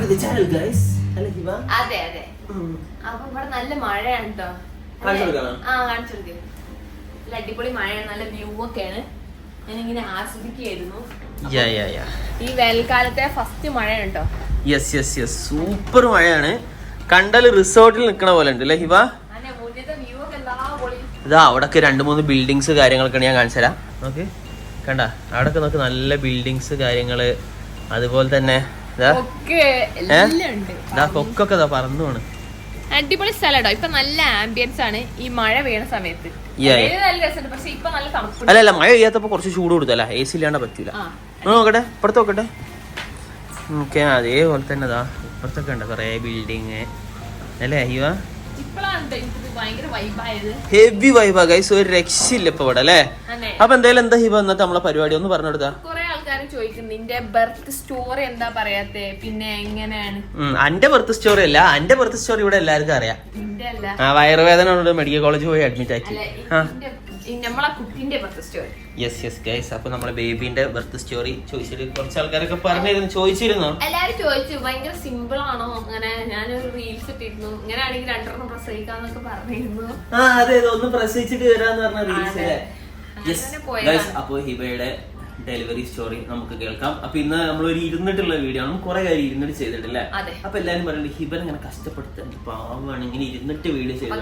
to the channel, guys. Hello, Hiva. അതെ അതെ. അപ്പൊ ഇവിടെ നല്ല മഴയാണ് കേട്ടോ. കാണിച്ചു. അടിപൊളി മഴയാണ്, നല്ല വ്യൂ ഒക്കെയാണ്. ഞാനിങ്ങനെ ആസ്വദിക്കുകയായിരുന്നു. ഈ വേനൽക്കാലത്തെ ഫസ്റ്റ് മഴയാണ് കേട്ടോ. യെസ് സൂപ്പർ മഴയാണ്. കണ്ടല് റിസോർട്ടിൽ നിൽക്കണ പോലെ ഉണ്ട് അല്ലേ ഹിവ? ഇതാ അവിടൊക്കെ 2-3 ബിൽഡിങ്സ് കാര്യങ്ങളൊക്കെ ഞാൻ കാണിച്ചു തരാം. ഓക്കെ കണ്ട അവിടൊക്കെ നോക്ക്, നല്ല ബിൽഡിങ്സ് കാര്യങ്ങള്. അതുപോലെ തന്നെ കൊക്കൊക്കെ പറന്നു പോണ്. അടിപൊളി സ്ഥലം. ഇപ്പൊ നല്ല ആംബിയൻസ് ആണ് ഈ മഴ വീണ സമയത്ത്. പക്ഷെ ഇപ്പൊ നല്ല തണുപ്പ്. അല്ല മഴ പെയ്യാത്തപ്പോ കുറച്ച് ചൂട് കൊടുത്തല്ല, എ സി ഇല്ലാണ്ട് പറ്റൂല. നോക്കട്ടെ ഇപ്പുറത്ത് നോക്കട്ടെ. ഓക്കെ അതേപോലെ തന്നെ ഇതാ ഇപ്പുറത്തൊക്കെ ഉണ്ട് കൊറേ ബിൽഡിങ് അല്ലേ ഹിവ? ഹെവി വൈബാ ഗൈസ്, ഒരു രക്ഷയില്ല ഇപ്പൊ ഇവിടെ അല്ലേ? അപ്പൊ എന്തായാലും എന്താ ഹിവ ഇന്നത്തെ നമ്മളെ പരിപാടി ഒന്ന് പറഞ്ഞു കൊടുത്താ? കുറെ ആൾക്കാർ ചോദിക്കും നിന്റെ ബർത്ത് സ്റ്റോറി എന്താ പറയാത്തെ, പിന്നെ എങ്ങനെയാണ്? എന്റെ ബർത്ത് സ്റ്റോറി അല്ല, എന്റെ ബർത്ത് സ്റ്റോറി ഇവിടെ എല്ലാവർക്കും അറിയാം. വയറുവേദന മെഡിക്കൽ കോളേജ് പോയി അഡ്മിറ്റ് ആക്കി. യെസ് ഗൈസ്, അപ്പൊ നമ്മളെ ബേബിന്റെ ബർത്ത് സ്റ്റോറി ചോദിച്ചിട്ട് കുറച്ച് ആൾക്കാരൊക്കെ പറഞ്ഞിരുന്നു, ചോദിച്ചിരുന്നു. എല്ലാരും ചോദിച്ചു ഭയങ്കര സിമ്പിൾ ആണോ, അങ്ങനെ ഞാനൊരു റീൽസ് ഇട്ടിരുന്നു, ഇങ്ങനെയാണെങ്കിൽ 2 പ്രസവിക്കാന്നൊക്കെ പറഞ്ഞിരുന്നു. അതെ ഒന്ന് പ്രസവിച്ചിട്ട് വരാന്ന് പറഞ്ഞ റീൽസ്. അപ്പൊ ഹിബയുടെ ഡെലിവറി സ്റ്റോറി നമുക്ക് കേൾക്കാം. അപ്പൊ ഇന്ന് നമ്മളൊരു ഇരുന്നിട്ടുള്ള വീഡിയോ ആണ്, കുറെ കാര്യം ഇരുന്നിട്ട് ചെയ്തിട്ടില്ലേ? അപ്പൊ എല്ലാരും പറയുന്നത് ഹിബൻ ഇങ്ങനെ കഷ്ടപ്പെടുത്താൻ പാവമാണ്, ഇങ്ങനെ ഇരുന്നിട്ട് വീഡിയോ ചെയ്ത്.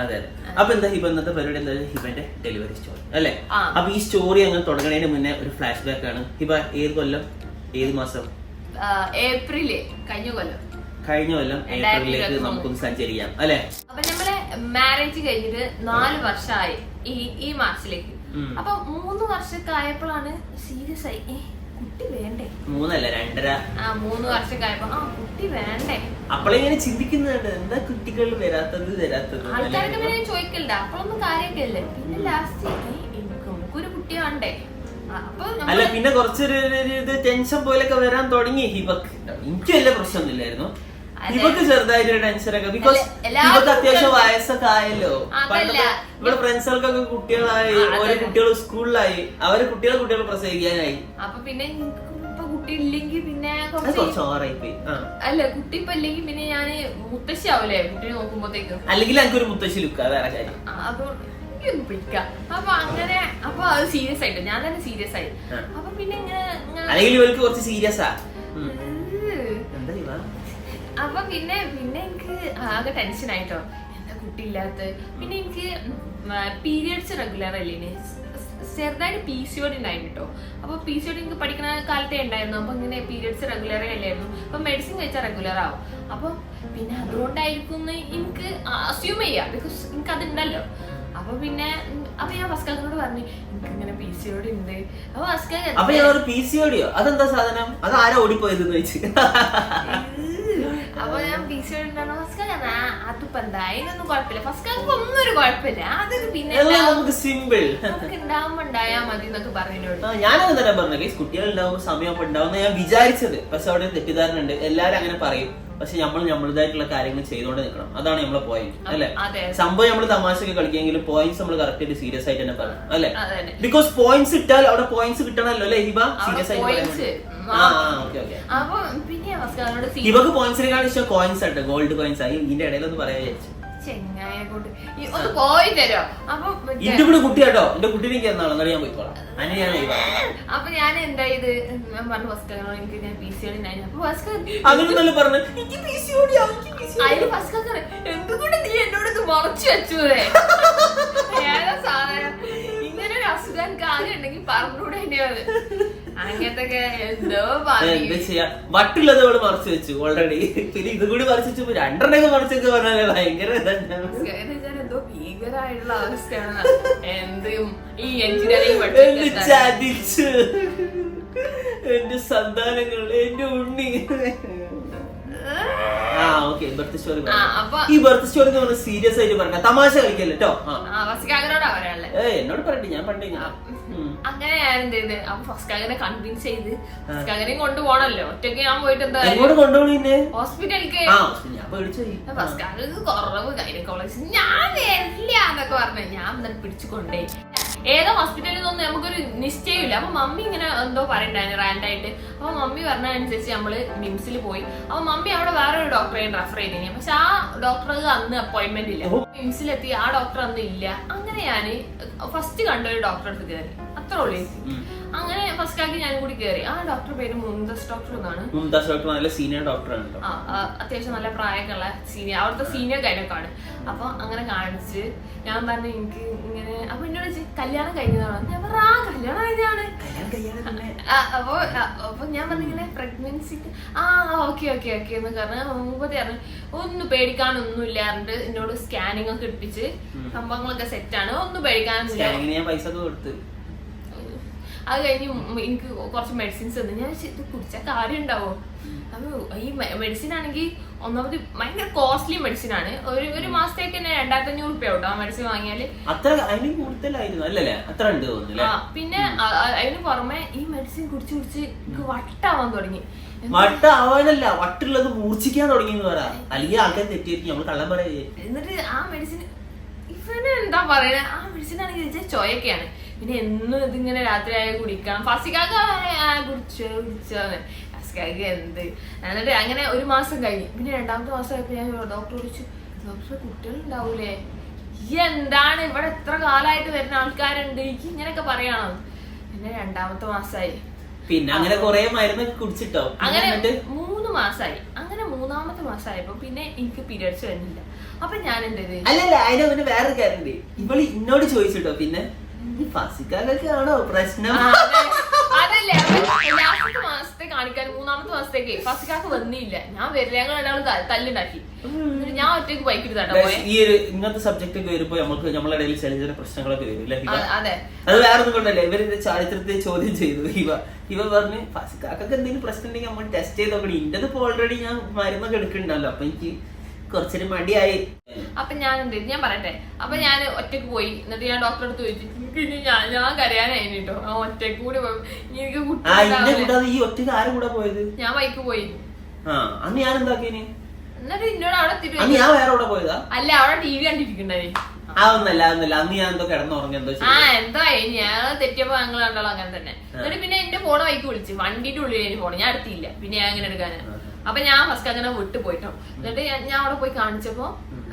അതെ അപ്പൊ എന്താ ഹിബ ഇന്നത്തെ പരിപാടി? എന്താ ഹിബന്റെ ഡെലിവറി സ്റ്റോറി അല്ലെ? അപ്പൊ ഈ സ്റ്റോറി അങ്ങനെ തുടങ്ങുന്നതിന് മുന്നേ ഒരു ഫ്ലാഷ് ബാക്ക് ആണ്. ഹിബ ഏത് കൊല്ലം ഏത് മാസം? ഏപ്രില് കഴിഞ്ഞ കൊല്ലം ഏപ്രിലേക്ക് നമുക്കൊന്ന് സഞ്ചരിക്കാം അല്ലെ? അപ്പൊ നമ്മളെ മാരേജ് കഴിഞ്ഞിട്ട് 4 വർഷമായി ഈ മാർച്ചിലേക്ക്. അപ്പൊ 3 വർഷമൊക്കെ ആയപ്പോഴാണ് സീരിയസ് ആയി കുട്ടി വേണ്ടേ. 3 അല്ല 2.5. 3 വർഷമൊക്കെ ആയപ്പോ കുട്ടി വേണ്ടേ. അപ്പോളിങ്ങനെ ചിന്തിക്കുന്നുണ്ട് എന്താ കുട്ടികൾ വരാത്തത്. ആൾക്കാരൊക്കെ പിന്നെ ചോദിക്കണ്ട, അപ്പോഴൊന്നും കാര്യമൊക്കെ അല്ലേ. പിന്നെ ലാസ്റ്റ് നമുക്കൊരു കുട്ടി വേണ്ടേ. അല്ല പിന്നെ കുറച്ചൊരു ടെൻഷൻ പോലൊക്കെ വരാൻ തുടങ്ങി ഹിബക്ക്. എനിക്ക് വലിയ പ്രശ്നമൊന്നുമില്ലായിരുന്നു, ഹിബക്ക് ചെറുതായിട്ടൊരു ടെൻഷനൊക്കെ. ബിക്കോസ് ഹിബക്ക് അത്യാവശ്യം വയസ്സൊക്കെ ആയല്ലോ. ഇവിടെ ഫ്രണ്ട്സുകൾക്കൊക്കെ കുട്ടികളായി, ഓരോ കുട്ടികൾ സ്കൂളിലായി, അവര് കുട്ടികൾ പ്രസവിക്കാനായി. അപ്പൊ പിന്നെ കുട്ടി ഇല്ലെങ്കിൽ പിന്നെ അല്ല കുട്ടി ഇപ്പൊ ഇല്ലെങ്കിൽ പിന്നെ ഞാന് മുത്തശ്ശി ആവൂലേ കുട്ടിയെ നോക്കുമ്പോഴത്തേക്കും. അല്ലെങ്കിൽ എനിക്കൊരു മുത്തശ്ശി ലുക്കാ വേറെ കാര്യം. അപ്പൊ അങ്ങനെ അപ്പൊ അത് സീരിയസ് ആയിട്ട് ഞാൻ തന്നെ സീരിയസ് ആയി. അപ്പൊ പിന്നെ കുറച്ച് സീരിയസ് അപ്പൊ പിന്നെ എനിക്ക് ആകെ ടെൻഷൻ ആയിട്ടോ, എന്താ കുട്ടി ഇല്ലാത്ത. പിന്നെ എനിക്ക് പീരിയഡ്സ് റെഗുലർ അല്ലേ, ചെറുതായിട്ട് PCOD ഉണ്ടായിരുന്നു കേട്ടോ. അപ്പൊ PCOD എനിക്ക് പഠിക്കുന്ന കാലത്തേ ഉണ്ടായിരുന്നു. അപ്പൊ ഇങ്ങനെ പീരിയഡ്സ് റെഗുലറേ അല്ലായിരുന്നു. അപ്പൊ മെഡിസിൻ കഴിച്ചാൽ റെഗുലർ ആവും. അപ്പൊ പിന്നെ അതുകൊണ്ടായിരിക്കും എനിക്ക് അസ്യൂം ചെയ്യാം, ബിക്കോസ് എനിക്ക് അതുണ്ടല്ലോ. അപ്പൊ പിന്നെ ഞാൻ ഫസ്കാനോട് പറഞ്ഞു എനിക്ക് ഇങ്ങനെ PCOD ഉണ്ട്. അപ്പൊ PCODയോ അതെന്താ സാധനം? അത് ആരാ ഓടിപ്പോയത് ചോദിച്ചു. അപ്പൊ ഞാൻ PCOD ഉണ്ടാണോ ഫസ്കാൻ? അതിപ്പോ എന്താ അതിനൊന്നും കുഴപ്പമില്ല, ഫസ്കാർക്ക് ഒന്നും ഒരു കുഴപ്പമില്ല, അതൊക്കെ പിന്നെ സിമ്പിൾ നമുക്ക് ഉണ്ടാവുമ്പോ ഉണ്ടായാ മതി എന്നൊക്കെ പറഞ്ഞോട്. ഞാനത് തന്നെ പറഞ്ഞു കുട്ടികൾ ഉണ്ടാവുമ്പോ സമയം ഉണ്ടാവുന്ന ഞാൻ വിചാരിച്ചത്. പക്ഷെ അവിടെ തെറ്റിദ്ധാരണ ഉണ്ട്, എല്ലാരും അങ്ങനെ പറയും. പക്ഷെ നമ്മൾ നമ്മളതായിട്ടുള്ള കാര്യങ്ങൾ ചെയ്തോണ്ട് നിൽക്കണം, അതാണ് നമ്മളെ പോയിന്റ് അല്ലെ? സംഭവം നമ്മൾ തമാശയൊക്കെ കളിക്കെങ്കിലും പോയിന്റ്സ് നമ്മൾ കറക്റ്റ് ആയിട്ട് സീരിയസ് ആയിട്ട് തന്നെ പറയണം അല്ലെ? ബിക്കോസ് പോയിന്റ്സ് ഇട്ടാൽ അവിടെ പോയിന്റ്സ് കിട്ടണല്ലോ അല്ലെ ഹിബ? സീരിയസ് ആയിട്ട് ഹിബക്ക് പോയിന്റ്സിനെക്കാളും ഇഷ്ടം കോയിൻസ് ഉണ്ട്, ഗോൾഡ് കോയിൻസ് ആയി. ഇതിന്റെ ഇടയിലൊന്ന് പറയാൻ വിചാരിച്ചു. ഇന്റെ കുട്ടി കേട്ടോ, എന്റെ കുട്ടീനെ എന്നാണ് ഞാൻ പോയിക്കോളാം. അപ്പൊ ഞാൻ എന്താ ഇത് ഞാൻ പറഞ്ഞു ഫസ്കാനോട് എനിക്ക് ഞാൻ PCOD അതിന് ഫസ്കാൻ എന്തുകൊണ്ട് നീ എന്നോട് മറച്ചു വെച്ചൂടെ, ഏതാ സാധനം ഇങ്ങനെ ഒരു അസുഖം കാര്യം ഉണ്ടെങ്കിൽ പറഞ്ഞൂടെ തന്നെയാണ്. അങ്ങനത്തൊക്കെ എന്തോ മറ്റുള്ളത് അവള് മറച്ചു വെച്ചു ഓൾറെഡി. പിന്നെ ഇത് കൂടി മറച്ചു വെച്ചു, 2 മറച്ചൊക്കെ പറഞ്ഞാലേ ഭയങ്കര എന്തോ ഭീകരമായിട്ടുള്ള അവസ്ഥയാണ്. എന്തും ഈ എഞ്ചിനീയറിംഗ് ചതിച്ചു എന്റെ സന്താനങ്ങൾ, എന്റെ ഉണ്ണി. ഈ ബർത്ത് സ്റ്റോറി സീരിയസ് ആയിട്ട് പറഞ്ഞ തമാശ കളിക്കല്ലോ കേട്ടോ. എന്നോട് പറയട്ടെ, ഞാൻ പണ്ടേ അങ്ങനെ ഞാൻ എന്ത് ചെയ്ത് അപ്പൊ ഫസ്കാനെ കൺവിൻസ് ചെയ്ത് ഫസ്കാനെ കൊണ്ടുപോകണല്ലോ. ഒറ്റയ്ക്ക് ഞാൻ പോയിട്ട് എന്താ ഹോസ്പിറ്റലിലേക്ക് ഫസ്കാനക്ക് കുറവ് ഗൈനക്കോളജിസ്റ്റ് ഞാൻ വരില്ല എന്നൊക്കെ പറഞ്ഞു. ഞാൻ എന്നിട്ട് പിടിച്ചു കൊണ്ടേ ഏതോ ഹോസ്പിറ്റലിൽ നിന്നൊന്നും നമുക്കൊരു നിശ്ചയമില്ല. അപ്പൊ മമ്മി ഇങ്ങനെ എന്തോ പറയണ്ടായിരുന്നു റാൻഡായിട്ട്. അപ്പൊ മമ്മി പറഞ്ഞതനുസരിച്ച് നമ്മള് മിംസിൽ പോയി. അപ്പൊ മമ്മി അവിടെ വേറൊരു ഡോക്ടറെ റെഫർ ചെയ്തിനി. പക്ഷെ ആ ഡോക്ടർക്ക് അന്ന് അപ്പോയിന്റ്മെന്റ് ഇല്ല. മിംസിലെത്തി ആ ഡോക്ടർ അന്ന് ഇല്ല. അങ്ങനെ ഞാൻ ഫസ്റ്റ് കണ്ട ഒരു ഡോക്ടറെ അടുത്ത് കയറി, അത്ര ഉള്ളൂ. അങ്ങനെ ഫസ്റ്റ് ആക്കി ഞാൻ കൂടി കയറി. ആ ഡോക്ടർ പേര് മുംതാസ് ഡോക്ടർ എന്നാണ്. മുംതാസ് ഡോക്ടർ നല്ല സീനിയർ ഡോക്ടറാണ്. അത്യാവശ്യം നല്ല പ്രായമൊക്കെ ഉള്ള സീനിയർ, അവിടുത്തെ സീനിയർ ഗൈനക്കാണ്. അപ്പൊ അങ്ങനെ കാണിച്ച് ഞാൻ പറഞ്ഞു എനിക്ക് ഇങ്ങനെ. അപ്പൊ എന്നോട് കല്യാണം കഴിഞ്ഞതാണ്. ഞാൻ പറഞ്ഞു ആ കല്യാണം കഴിഞ്ഞാണ്. അപ്പൊ ഞാൻ പറഞ്ഞിങ്ങനെ പ്രഗ്നൻസി ഓക്കെ ഓക്കെ ഓക്കെ എന്ന് പറഞ്ഞ മുമ്പത്തെ പറഞ്ഞു ഒന്നും പേടിക്കാനൊന്നും ഇല്ലാണ്ട് എന്നോട് സ്കാനിങ് ഒക്കെ എടുപ്പിച്ച് സംഭവങ്ങളൊക്കെ സെറ്റാണ്, ഒന്നും പേടിക്കാനൊന്നുമില്ല. അത് കഴിഞ്ഞ് എനിക്ക് കുറച്ച് മെഡിസിൻസ് തന്നു. ഞാൻ ഇത് കുടിച്ചാൽ കാര്യം ഉണ്ടാവോ? അപ്പൊ ഈ മെഡിസിൻ ആണെങ്കിൽ ഒന്നാമത് ഭയങ്കര കോസ്റ്റ്ലി മെഡിസിൻ ആണ്. ഒരു മാസത്തേക്ക് തന്നെ 2500 രൂപ കേട്ടോ ആ മെഡിസിൻ വാങ്ങിയാല്. പിന്നെ അതിന് പുറമെ ഈ മെഡിസിൻ കുടിച്ച് കുടിച്ച് എനിക്ക് വട്ടാവാൻ തുടങ്ങി. വട്ടാവാനല്ല, വട്ടുള്ളത് മൂർച്ഛിക്കാൻ തുടങ്ങി എന്ന് പറയാ. അല്ലെങ്കിൽ ആൾക്കാർ തെറ്റിയിരിക്കും, നമ്മൾ കള്ളം പറയേ. എന്നിട്ട് ആ മെഡിസിൻ ഇവന് എന്താ പറയണ, ആ മെഡിസിൻ ആണെങ്കിൽ ചോയൊക്കെയാണ്. പിന്നെ എന്നും ഇതിങ്ങനെ രാത്രിയായ കുടിക്കണം. ഫസിക്കാക്ക് കുടിച്ചോന്ന് ഫസിക്കാക്ക് എന്ത്. എന്നിട്ട് അങ്ങനെ ഒരു മാസം കഴിഞ്ഞു. പിന്നെ 2ാമത്തെ മാസം ആയപ്പോ ഞാൻ ഡോക്ടർ വിളിച്ചു, ഡോക്ടറെ കുട്ടികളുണ്ടാവൂലേ? ഈ എന്താണ് ഇവിടെ എത്ര കാലമായിട്ട് വരുന്ന ആൾക്കാരുണ്ട്, എനിക്ക് ഇങ്ങനെയൊക്കെ പറയണം. പിന്നെ 2ാമത്തെ മാസമായി. പിന്നെ അങ്ങനെ കുറെ മരുന്ന് കുടിച്ചിട്ടോ. അങ്ങനെ 3 മാസമായി. അങ്ങനെ 3ാമത്തെ മാസമായപ്പോ പിന്നെ എനിക്ക് പീരിയഡ്സ് വരുന്നില്ല. അപ്പൊ ഞാൻ എന്തത് അല്ലല്ല, അതിന് വേറൊരു കാര്യം ഇവള് എന്നോട് ചോദിച്ചിട്ടോ. പിന്നെ ഫസിക്കാലൊക്കെ ആണോ പ്രശ്നം? അതല്ലേ ലാസ്റ്റത്തെ മാസത്തെ കാണിക്കാൻ 3ാമത്തെ മാസത്തേക്ക് ഫസിക്കാക്ക് വന്നില്ല. ഞാൻ വരില്ല, ഞങ്ങൾ ഒരാൾ തല്ലുണ്ടാക്കി. ഞാൻ ഒറ്റയ്ക്ക് ബൈക്ക് എടുത്താട്ടോ പോയെ. ഈ ഒരു ഇങ്ങനത്തെ സബ്ജക്ട് ഒക്കെ വരുമ്പോ നമുക്ക് നമ്മളെ ഇടയിൽ ചെറിയ ചെറിയ പ്രശ്നങ്ങളൊക്കെ വരും അല്ലേ? അതെ, അത് വേറെ ഒന്നും കൊണ്ടല്ലേ. ഇവരുടെ ചരിത്രത്തെ ചോദ്യം ചെയ്തു. ഇവ പറഞ്ഞ് ഫസിക്കാക്കൊക്കെ എന്തെങ്കിലും പ്രശ്നം ഉണ്ടെങ്കിൽ നമ്മൾ ടെസ്റ്റ് ചെയ്ത് നോക്കണം. ഇന്റത് ഇപ്പൊ ഓൾറെഡി ഞാൻ മരുന്നൊക്കെ എടുക്കുന്നുണ്ടല്ലോ, അപ്പൊ എനിക്ക് കുറച്ചൊരു മടിയായി. അപ്പൊ ഞാൻ എന്ത് ഞാൻ പറയട്ടെ. അപ്പൊ ഞാൻ ഒറ്റക്ക് പോയി. എന്നിട്ട് ഞാൻ ഡോക്ടറെ അടുത്ത് ചോദിച്ചു, ഞാൻ കരയാനായിട്ടോ ഒറ്റക്ക് കൂടി എനിക്ക് ഞാൻ ബൈക്ക് പോയി. അന്ന് ഞാൻ എന്താക്കിന്? എന്നിട്ട് എന്നോട് അവിടെ ഞാൻ വേറെ എവിടെ പോയതാ? അല്ല, അവിടെ TV കണ്ടിരിക്കണ്ടായി. അതൊന്നല്ല അന്ന് ഞാൻ എന്തോ കിടന്നുറങ്ങി എന്തോ എന്തായി ഞാൻ തെറ്റിയപ്പോ ഞങ്ങൾ കണ്ടോളൂ അങ്ങനെ തന്നെ. എന്നിട്ട് പിന്നെ എന്റെ ഫോണ് ബൈക്ക് വിളിച്ചു. വണ്ടിന്റെ ഉള്ളിൽ ഫോണ് ഞാൻ എടുത്തില്ല. പിന്നെ ഞാൻ അങ്ങനെ എടുക്കാനാ. അപ്പൊ ഞാൻ ഫസ്റ്റ് അങ്ങനെ വിട്ടു പോയിട്ടോ. എന്നിട്ട് ഞാൻ അവിടെ പോയി കാണിച്ചപ്പോ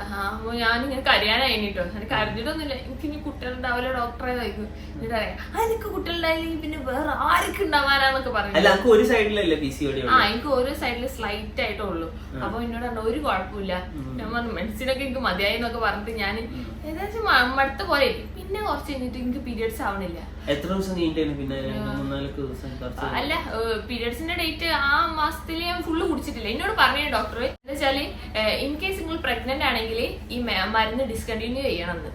അപ്പൊ ഞാനിങ്ങനെ കരയാനായിട്ടോ. എനിക്ക് കരഞ്ഞിട്ടൊന്നുമില്ല. എനിക്ക് ഇനി കുട്ടികളുണ്ടാവില്ല ഡോക്ടറെ കഴിക്കും. എന്നിട്ട് അറിയാം എനിക്ക് കുട്ടികളുണ്ടായില്ലെങ്കിൽ പിന്നെ വേറെ ആർക്കും ഉണ്ടാവാനാന്നൊക്കെ പറഞ്ഞു. എനിക്ക് ഒരു സൈഡില് സ്ലൈറ്റ് ആയിട്ടേ ഉള്ളൂ. അപ്പൊ എന്നോട് പറഞ്ഞ ഒരു കുഴപ്പമില്ല. ഞാൻ പറഞ്ഞു മെഡിസിനൊക്കെ എനിക്ക് മതിയായി എന്നൊക്കെ പറഞ്ഞിട്ട് ഞാൻ ഏകദേശം മടുത്ത പോലെ. പിന്നെ കുറച്ച് കഴിഞ്ഞിട്ട് എനിക്ക് പീരിയഡ്സ് ആവണില്ല. എത്ര ദിവസം പിന്നെ അല്ല, പീരിയഡ്സിന്റെ ഡേറ്റ് ആ മാസത്തില് ഞാൻ ഫുള്ള് കുടിച്ചിട്ടില്ല. എന്നോട് പറഞ്ഞു ഡോക്ടർ എന്താ വെച്ചാല് ഇൻ കേസ് നിങ്ങൾ പ്രഗ്നന്റ് ആണെങ്കിൽ ഈ മരുന്ന് ഡിസ്കണ്ടിന്യൂ ചെയ്യണമെന്ന്.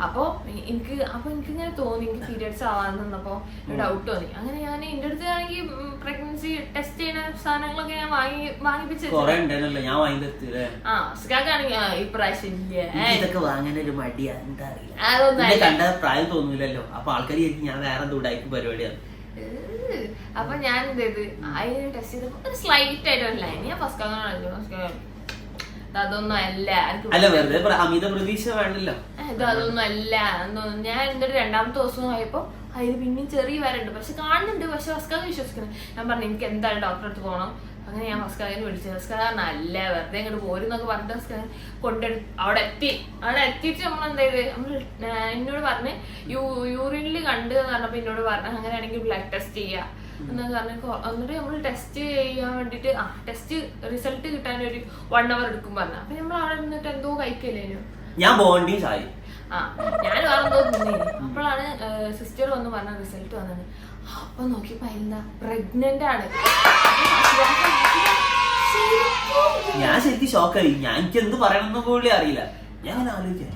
അപ്പൊ എനിക്കിങ്ങനെ തോന്നി എനിക്ക് പീരിയഡ്സ് ആവാൻ നിന്നപ്പോ ഡൗട്ട് തോന്നി. അങ്ങനെ ഞാൻ എന്റെ അടുത്ത് ആണെങ്കിൽ പ്രഗ്നൻസി ടെസ്റ്റ് ചെയ്യുന്ന സാധനങ്ങളൊക്കെ ഞാൻ വാങ്ങിപ്പിച്ചു. ഇപ്രാവശ്യം പ്രായം തോന്നൂലല്ലോ. അപ്പൊ ആൾക്കാർ ഞാൻ വേറെ ദൂടായിക്ക് പരിപാടിയാണ്. അപ്പൊ ഞാൻ എന്ത് ചെയ്ത് അതിന് ടെസ്റ്റ് ചെയ്തപ്പോ ഒരു സ്ലൈറ്റ് ആയിട്ടല്ല. ഞാൻ ഫസ്റ്റ് അതൊന്നും അല്ല, അമിത പ്രതീക്ഷ വേണ്ടല്ലോ. അതൊന്നും അല്ല. ഞാൻ എന്റെ 2ാമത്തെ ദിവസം ആയപ്പോ അതിന് പിന്നെയും ചെറിയ വരണ്ട്, പക്ഷെ കാണുന്നുണ്ട്. പക്ഷെ ഫസ്കാക്ക് വിശ്വസിക്കണം. ഞാൻ പറഞ്ഞു എനിക്ക് എന്തായാലും ഡോക്ടറെ അടുത്ത് പോകണം. അങ്ങനെ ഞാൻ ഫസ്കാകിനെ വിളിച്ചു. ഫസ്കാ നല്ല വെറുതെ ഇങ്ങോട്ട് പോരുന്നൊക്കെ പറഞ്ഞിട്ട് ഫസ്കാൻ കൊണ്ടെടുത്ത് അവിടെ എത്തിയിട്ട് നമ്മൾ എന്താ ചെയ്ത് എന്നോട് പറഞ്ഞ് യൂറിനിൽ കണ്ട് എന്ന് പറഞ്ഞപ്പോ എന്നോട് പറഞ്ഞു അങ്ങനെയാണെങ്കിൽ ബ്ലഡ് ടെസ്റ്റ് ചെയ്യാം എന്നൊക്കെ പറഞ്ഞു. എന്നിട്ട് നമ്മൾ ടെസ്റ്റ് ചെയ്യാൻ വേണ്ടിട്ട് ടെസ്റ്റ് റിസൾട്ട് കിട്ടാൻ ഒരു 1 hour എടുക്കും പറഞ്ഞു. അപ്പൊ നമ്മൾ അവിടെ നിന്നിട്ട് എന്തോ കഴിക്കല്ലേനു. ഞാൻ ബോണ്ടി ചായ ഞാൻ വേറെ എന്തോ തിന്നേനു. അപ്പോഴാണ് സിസ്റ്റർ വന്ന് പറഞ്ഞ റിസൾട്ട് വന്നത്. അപ്പൊ നോക്കിയപ്പോ എന്താ പ്രഗ്നന്റ് ആണ്. ഞാൻ ശരിക്കും ഷോക്കായി. ഞാൻ എനിക്ക് എന്ത് പറയണമെന്ന് പോലും അറിയില്ല. ഞാൻ ആലോചിക്കാം